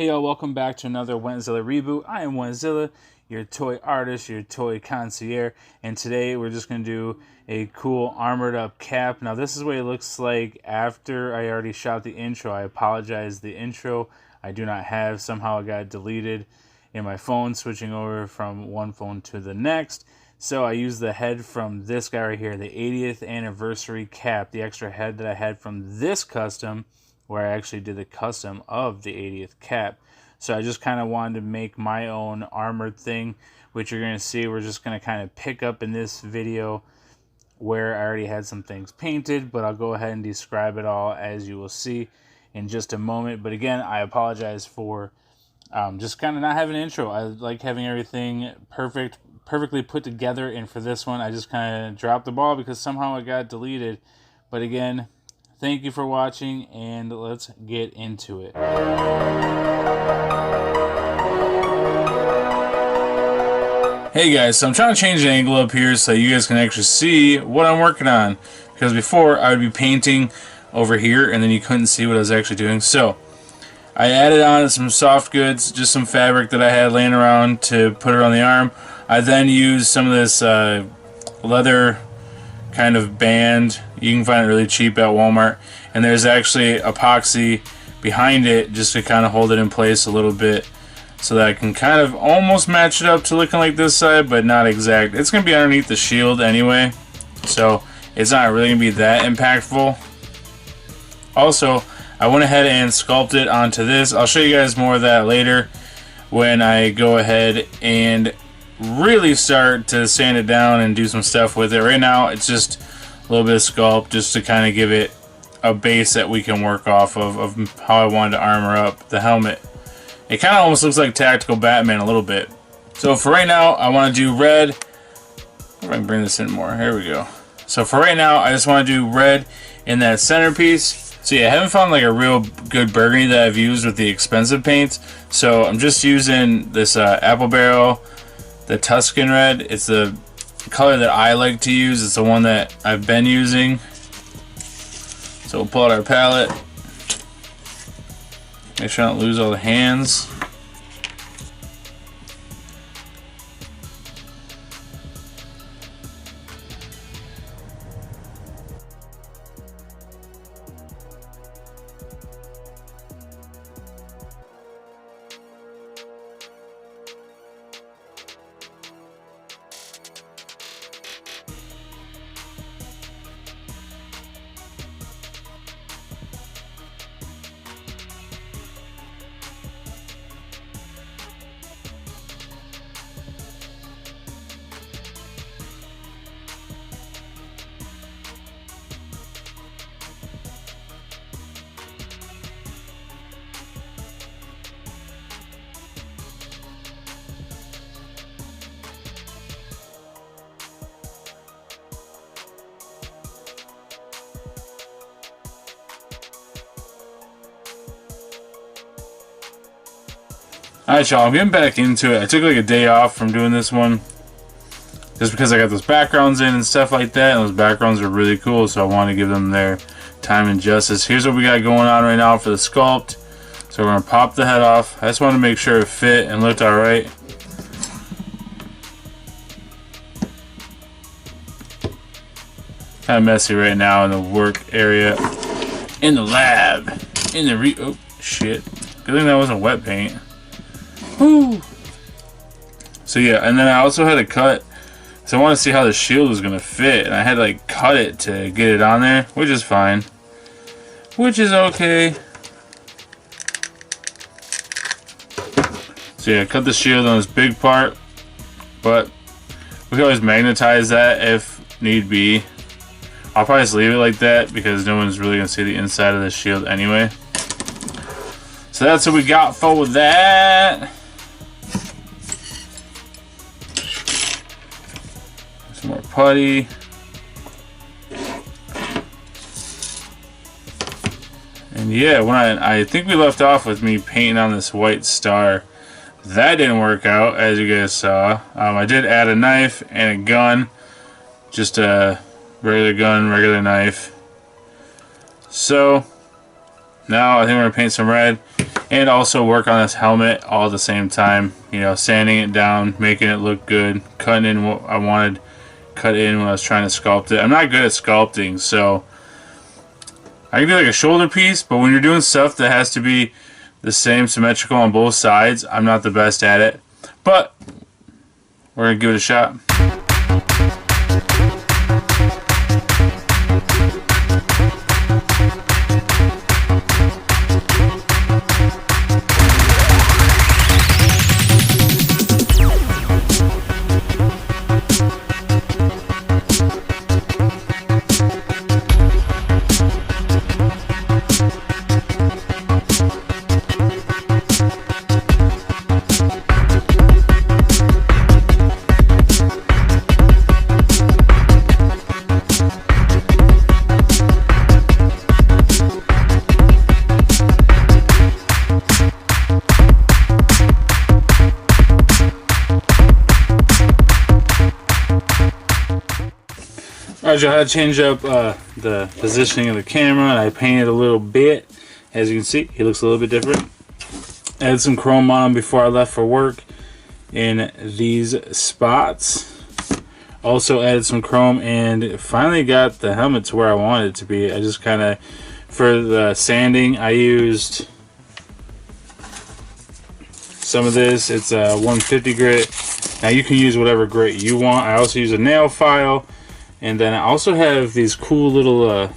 Hey y'all, welcome back to another Wentzilla reboot. I am Wentzilla, your toy artist, your toy concierge, and today we're just going to do a cool armored up cap. Now this is what it looks like after I already shot the intro. I apologize, the intro I do not have. Somehow it got deleted in my phone, switching over from one phone to the next. So I used the head from this guy right here, the 80th anniversary cap, the extra head that I had from this custom, where I actually did the custom of the 80th cap. So I just kind of wanted to make my own armored thing, which you're going to see. We're just going to kind of pick up in this video where I already had some things painted, but I'll go ahead and describe it all as you will see in just a moment. But again, I apologize for just kind of not having an intro. I like having everything perfectly put together, and for this one I just kind of dropped the ball because somehow it got deleted. But again, thank you for watching, and let's get into it. Hey guys, so I'm trying to change the angle up here so you guys can actually see what I'm working on, because before I would be painting over here and then you couldn't see what I was actually doing. So I added on some soft goods, just some fabric that I had laying around to put it on the arm. I then used some of this leather kind of band. You can find it really cheap at Walmart, and there's actually epoxy behind it just to kind of hold it in place a little bit so that I can kind of almost match it up to looking like this side, but not exact. It's going to be underneath the shield anyway, so it's not really going to be that impactful. Also, I went ahead and sculpted onto this. I'll show you guys more of that later when I go ahead and really start to sand it down and do some stuff with it. Right now it's just a little bit of sculpt just to kind of give it a base that we can work off of how I wanted to armor up the helmet. It kind of almost looks like Tactical Batman a little bit. So for right now I want to do red. If I can bring this in more, here we go. So for right now I just want to do red in that centerpiece. So yeah, I haven't found like a real good burgundy that I've used with the expensive paints, so I'm just using this apple barrel, the Tuscan red. It's the color that I like to use. It's the one that I've been using. So we'll pull out our palette. Make sure I don't lose all the hands. Alright y'all, I'm getting back into it. I took like a day off from doing this one just because I got those backgrounds in and stuff like that, and those backgrounds are really cool, so I want to give them their time and justice. Here's what we got going on right now for the sculpt. So we're going to pop the head off. I just want to make sure it fit and looked alright. Kind of messy right now in the work area, in the lab, in the oh shit, good thing that wasn't wet paint. Woo. So yeah, and then I also had to cut, so I want to see how the shield was gonna fit, and I had to like cut it to get it on there, which is fine, which is okay. So yeah, cut the shield on this big part, but we can always magnetize that if need be. I'll probably just leave it like that because no one's really gonna see the inside of the shield anyway. So that's what we got for that. Some more putty. And yeah, when I think we left off with me painting on this white star. That didn't work out, as you guys saw. I did add a knife and a gun. Just a regular gun, regular knife. So now I think we're gonna paint some red. and also work on this helmet all at the same time. You know, sanding it down, making it look good, cutting in what I wanted cut in when I was trying to sculpt it. I'm not good at sculpting, so I can do like a shoulder piece, but when you're doing stuff that has to be the same symmetrical on both sides, I'm not the best at it. But we're gonna give it a shot. Alright, y'all, I had to change up the positioning of the camera, and I painted a little bit. As you can see, he looks a little bit different. Added some chrome on him before I left for work in these spots. Also added some chrome, and finally got the helmet to where I wanted it to be. I just kind of, for the sanding, I used some of this. It's a 150 grit. Now you can use whatever grit you want. I also use a nail file. And then I also have these cool little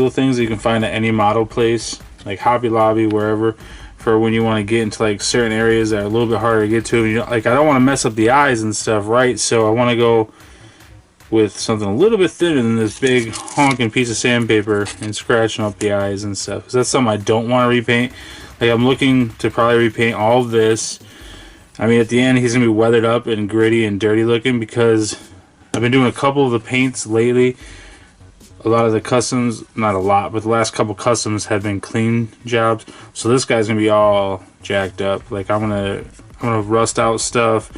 things that you can find at any model place, like Hobby Lobby, wherever, for when you want to get into like certain areas that are a little bit harder to get to. You know, like I don't want to mess up the eyes and stuff, right? So I want to go with something a little bit thinner than this big honking piece of sandpaper and scratching up the eyes and stuff. Because that's something I don't want to repaint. Like I'm looking to probably repaint all of this. I mean, at the end, he's gonna be weathered up and gritty and dirty looking because I've been doing a couple of the paints lately. A lot of the customs, not a lot, but the last couple customs have been clean jobs. So this guy's gonna be all jacked up. Like I'm gonna rust out stuff.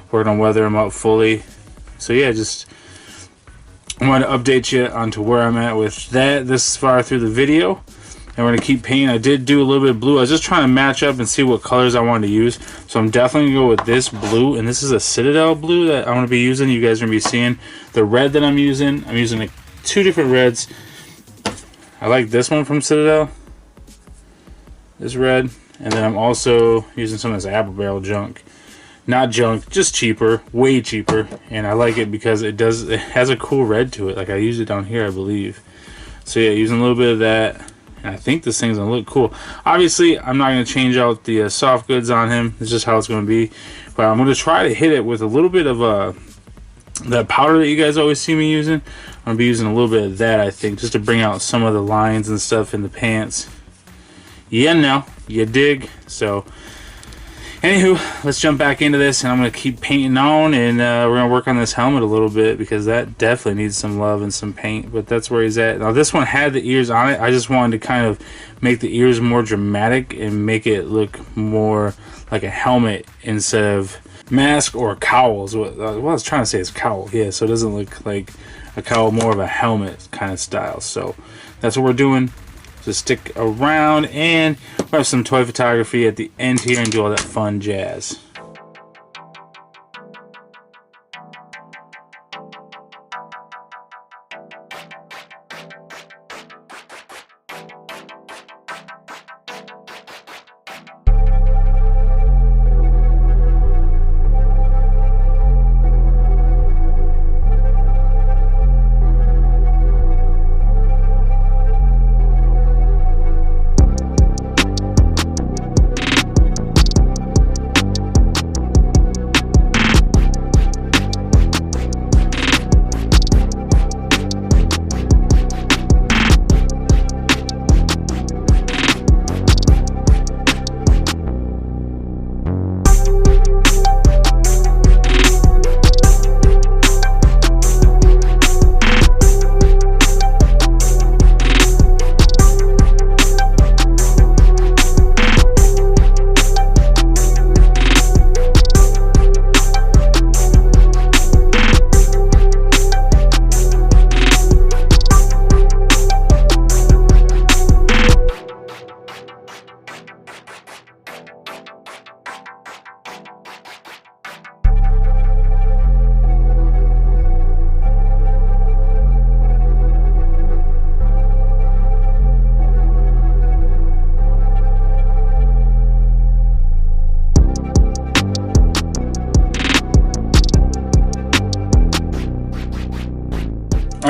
We're gonna weather him up fully. So yeah, just I wanted to update you onto where I'm at with that this far through the video. And we're gonna keep painting. I did do a little bit of blue. I was just trying to match up and see what colors I wanted to use. So I'm definitely gonna go with this blue, and this is a Citadel blue that I'm gonna be using. You guys are gonna be seeing the red that I'm using like two different reds. I like this one from Citadel, this red, and then I'm also using some of this apple barrel junk. Not junk, just cheaper, way cheaper, and I like it because it has a cool red to it. Like I used it down here, I believe. So yeah, using a little bit of that. And I think this thing's gonna look cool. Obviously, I'm not gonna change out the soft goods on him. It's just how it's gonna be. But I'm gonna try to hit it with a little bit of that powder that you guys always see me using. I'm gonna be using a little bit of that, I think, just to bring out some of the lines and stuff in the pants. Yeah, no, you dig? So, anywho, let's jump back into this, and I'm gonna keep painting on, and we're gonna work on this helmet a little bit because that definitely needs some love and some paint. But that's where he's at. Now this one had the ears on it. I just wanted to kind of make the ears more dramatic and make it look more like a helmet instead of mask or cowls. What I was trying to say is cowl. Yeah, so it doesn't look like a cowl, more of a helmet kind of style. So that's what we're doing. Just stick around, and we'll have some toy photography at the end here and do all that fun jazz.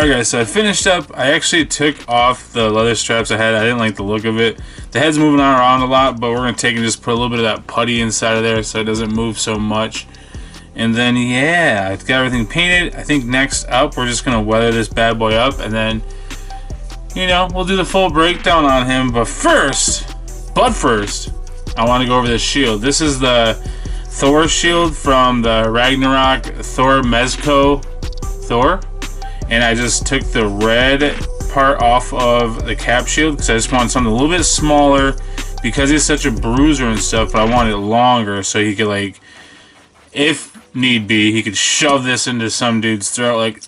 Alright guys, so I finished up. I actually took off the leather straps I had. I didn't like the look of it. The head's moving around a lot, but we're going to take and just put a little bit of that putty inside of there so it doesn't move so much. And then, yeah, I've got everything painted. I think next up, we're just going to weather this bad boy up, and then, you know, we'll do the full breakdown on him. But first, I want to go over this shield. This is the Thor shield from the Ragnarok Thor Mezco Thor. And I just took the red part off of the cap shield because I just wanted something a little bit smaller because he's such a bruiser and stuff, but I wanted it longer so he could, like, if need be, he could shove this into some dude's throat like,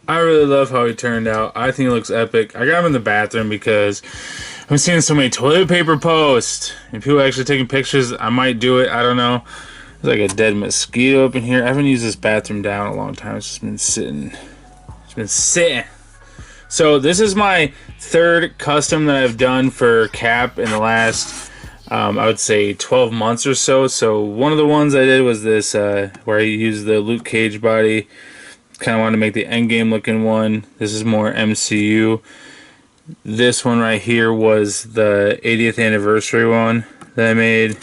I really love how he turned out. I think it looks epic. I got him in the bathroom because I'm seeing so many toilet paper posts and people actually taking pictures. I might do it. I don't know. There's like a dead mosquito up in here. I haven't used this bathroom down in a long time. It's just been sitting. It's been sitting. So this is my third custom that I've done for Cap in the last, I would say 12 months or so. So one of the ones I did was this, where I used the Luke Cage body. Kind of wanted to make the endgame looking one. This is more MCU. This one right here was the 80th anniversary one that I made.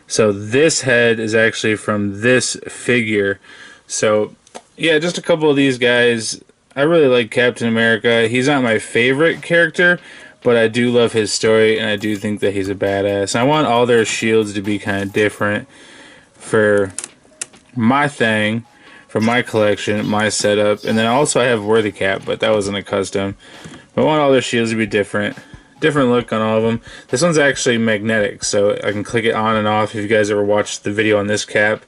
So this head is actually from this figure. So yeah, just a couple of these guys. I really like Captain America. He's not my favorite character, but I do love his story and I do think that he's a badass. I want all their shields to be kind of different for my thing. For my collection, my setup, and then also I have Worthy Cap, but that wasn't a custom. But I want all their shields to be different look on all of them. This one's actually magnetic, so I can click it on and off. If you guys ever watched the video on this cap,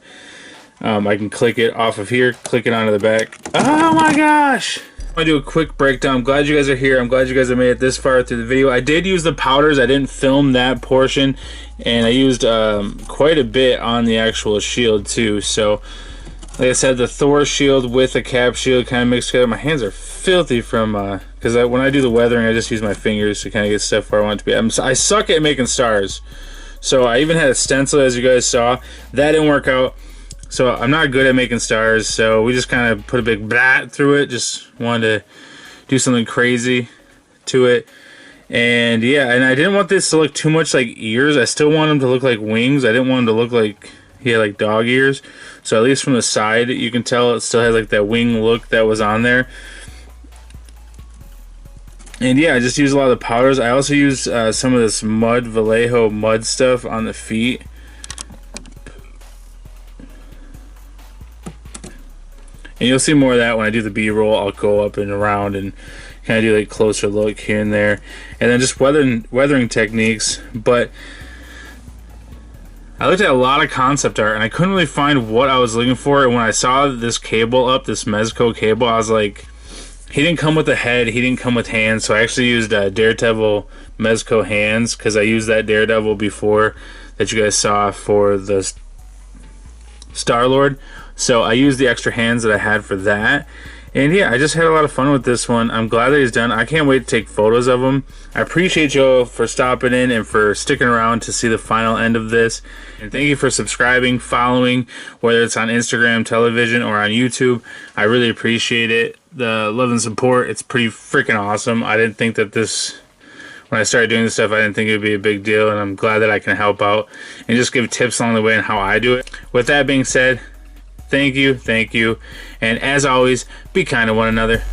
I can click it off of here, click it onto the back. Oh my gosh! I'm gonna do a quick breakdown. I'm glad you guys are here. I'm glad you guys have made it this far through the video. I did use the powders. I didn't film that portion, and I used quite a bit on the actual shield too. So. Like I said, the Thor shield with the Cap shield kind of mixed together. My hands are filthy from, because when I do the weathering, I just use my fingers to kind of get stuff where I want it to be. I suck at making stars. So I even had a stencil, as you guys saw. That didn't work out. So I'm not good at making stars. So we just kind of put a big blat through it. Just wanted to do something crazy to it. And yeah, and I didn't want this to look too much like ears. I still want them to look like wings. I didn't want them to look like he had like dog ears. So at least from the side you can tell it still has like that wing look that was on there. And yeah, I just use a lot of the powders. I also use some of this Vallejo mud stuff on the feet. And you'll see more of that when I do the B-roll. I'll go up and around and kind of do like closer look here and there. And then just weathering techniques. But I looked at a lot of concept art and I couldn't really find what I was looking for. And when I saw this cable up, this Mezco cable, I was like, he didn't come with a head, he didn't come with hands. So I actually used Daredevil Mezco hands because I used that Daredevil before that you guys saw for the Star-Lord. So I used the extra hands that I had for that. And yeah, I just had a lot of fun with this one. I'm glad that he's done. I can't wait to take photos of him. I appreciate you for stopping in and for sticking around to see the final end of this. And thank you for subscribing, following, whether it's on Instagram, television, or on YouTube. I really appreciate it. The love and support, it's pretty freaking awesome. I didn't think that this, when I started doing this stuff, I didn't think it would be a big deal. And I'm glad that I can help out and just give tips along the way on how I do it. With that being said, thank you, and as always, be kind to one another.